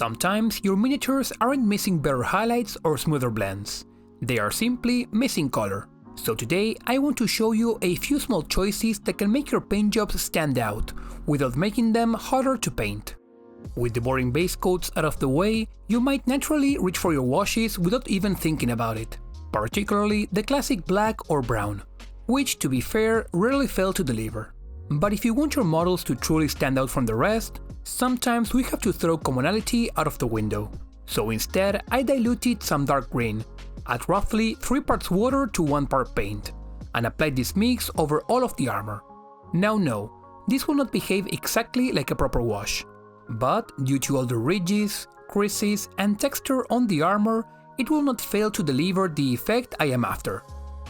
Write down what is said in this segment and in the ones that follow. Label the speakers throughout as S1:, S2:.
S1: Sometimes your miniatures aren't missing better highlights or smoother blends, they are simply missing color. So today I want to show you a few small choices that can make your paint jobs stand out, without making them harder to paint. With the boring base coats out of the way, you might naturally reach for your washes without even thinking about it, particularly the classic black or brown, which, to be fair, rarely fail to deliver. But if you want your models to truly stand out from the rest, sometimes we have to throw commonality out of the window. So instead, I diluted some dark green, at roughly 3 parts water to 1 part paint, and applied this mix over all of the armor. Now no, this will not behave exactly like a proper wash, but due to all the ridges, creases and texture on the armor, it will not fail to deliver the effect I am after.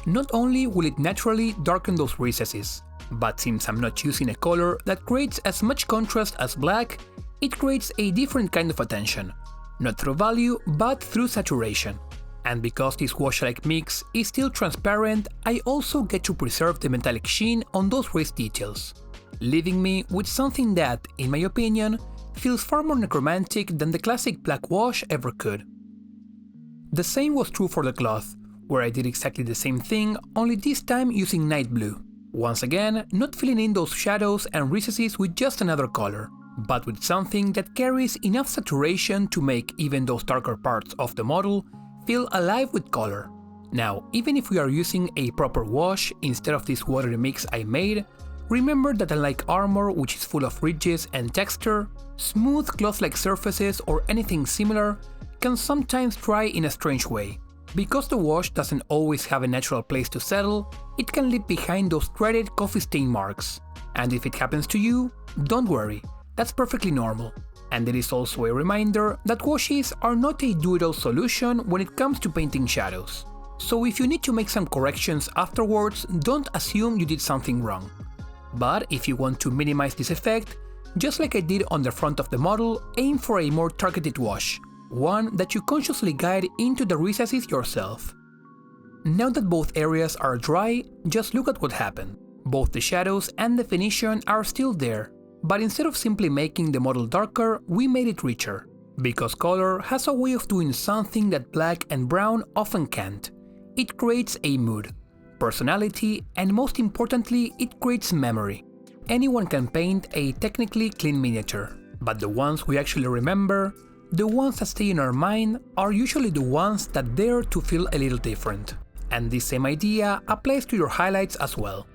S1: Not only will it naturally darken those recesses, but since I'm not using a color that creates as much contrast as black, it creates a different kind of attention, not through value but through saturation. And because this wash-like mix is still transparent, I also get to preserve the metallic sheen on those raised details, leaving me with something that, in my opinion, feels far more necromantic than the classic black wash ever could. The same was true for the cloth, where I did exactly the same thing, only this time using night blue. Once again, not filling in those shadows and recesses with just another color, but with something that carries enough saturation to make even those darker parts of the model feel alive with color. Now, even if we are using a proper wash instead of this watery mix I made, remember that unlike armor, which is full of ridges and texture, smooth cloth-like surfaces or anything similar can sometimes dry in a strange way. Because the wash doesn't always have a natural place to settle, it can leave behind those dreaded coffee stain marks. And if it happens to you, don't worry, that's perfectly normal. And it is also a reminder that washes are not a do-it-all solution when it comes to painting shadows. So if you need to make some corrections afterwards, don't assume you did something wrong. But if you want to minimize this effect, just like I did on the front of the model, aim for a more targeted wash, one that you consciously guide into the recesses yourself. Now that both areas are dry, just look at what happened. Both the shadows and definition are still there, but instead of simply making the model darker, we made it richer. Because color has a way of doing something that black and brown often can't. It creates a mood, personality, and most importantly, it creates memory. Anyone can paint a technically clean miniature, but the ones we actually remember, the ones that stay in our mind, are usually the ones that dare to feel a little different. And this same idea applies to your highlights as well.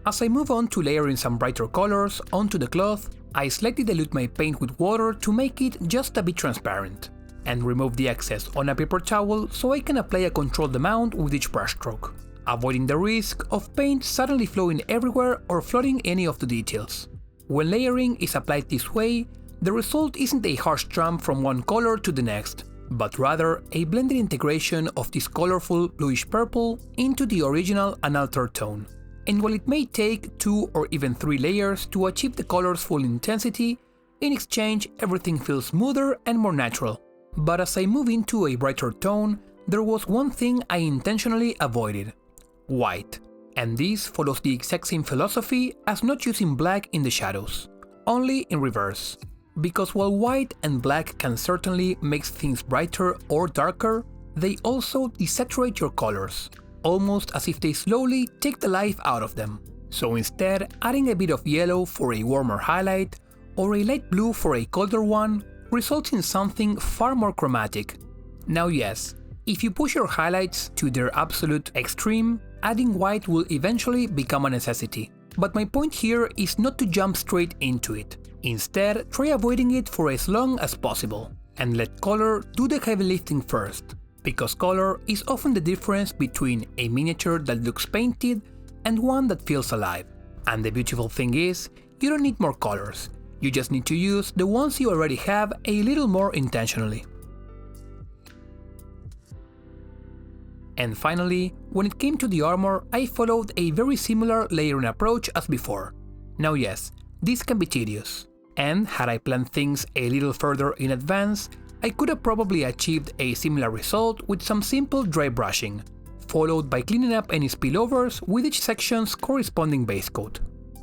S1: As I move on to layering some brighter colors onto the cloth, I slightly dilute my paint with water to make it just a bit transparent, and remove the excess on a paper towel so I can apply a controlled amount with each brushstroke, avoiding the risk of paint suddenly flowing everywhere or flooding any of the details. When layering is applied this way, the result isn't a harsh jump from one color to the next, but rather a blended integration of this colorful bluish purple into the original unaltered tone. And while it may take 2 or even 3 layers to achieve the color's full intensity, in exchange everything feels smoother and more natural. But as I move into a brighter tone, there was one thing I intentionally avoided: white. And this follows the exact same philosophy as not using black in the shadows, only in reverse. Because while white and black can certainly make things brighter or darker, they also desaturate your colors, almost as if they slowly take the life out of them. So instead, adding a bit of yellow for a warmer highlight, or a light blue for a colder one, results in something far more chromatic. Now yes, if you push your highlights to their absolute extreme, adding white will eventually become a necessity. But my point here is not to jump straight into it. Instead, try avoiding it for as long as possible, and let color do the heavy lifting first, because color is often the difference between a miniature that looks painted and one that feels alive. And the beautiful thing is, you don't need more colors, you just need to use the ones you already have a little more intentionally. And finally, when it came to the armor, I followed a very similar layering approach as before. Now yes, this can be tedious, and had I planned things a little further in advance, I could have probably achieved a similar result with some simple dry brushing, followed by cleaning up any spillovers with each section's corresponding base coat.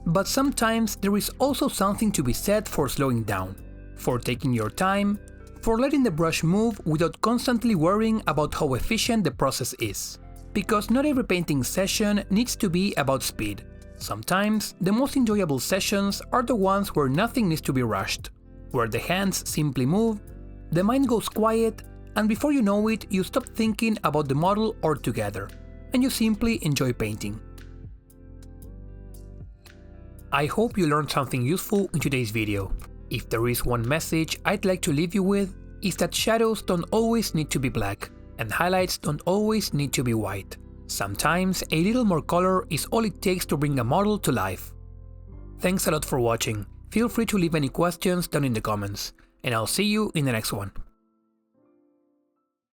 S1: But sometimes there is also something to be said for slowing down, for taking your time, for letting the brush move without constantly worrying about how efficient the process is. Because not every painting session needs to be about speed. Sometimes, the most enjoyable sessions are the ones where nothing needs to be rushed, where the hands simply move, the mind goes quiet, and before you know it, you stop thinking about the model altogether, and you simply enjoy painting. I hope you learned something useful in today's video. If there is one message I'd like to leave you with, is that shadows don't always need to be black, and highlights don't always need to be white. Sometimes a little more color is all it takes to bring a model to life. Thanks a lot for watching. Feel free to leave any questions down in the comments, and I'll see you in the next one.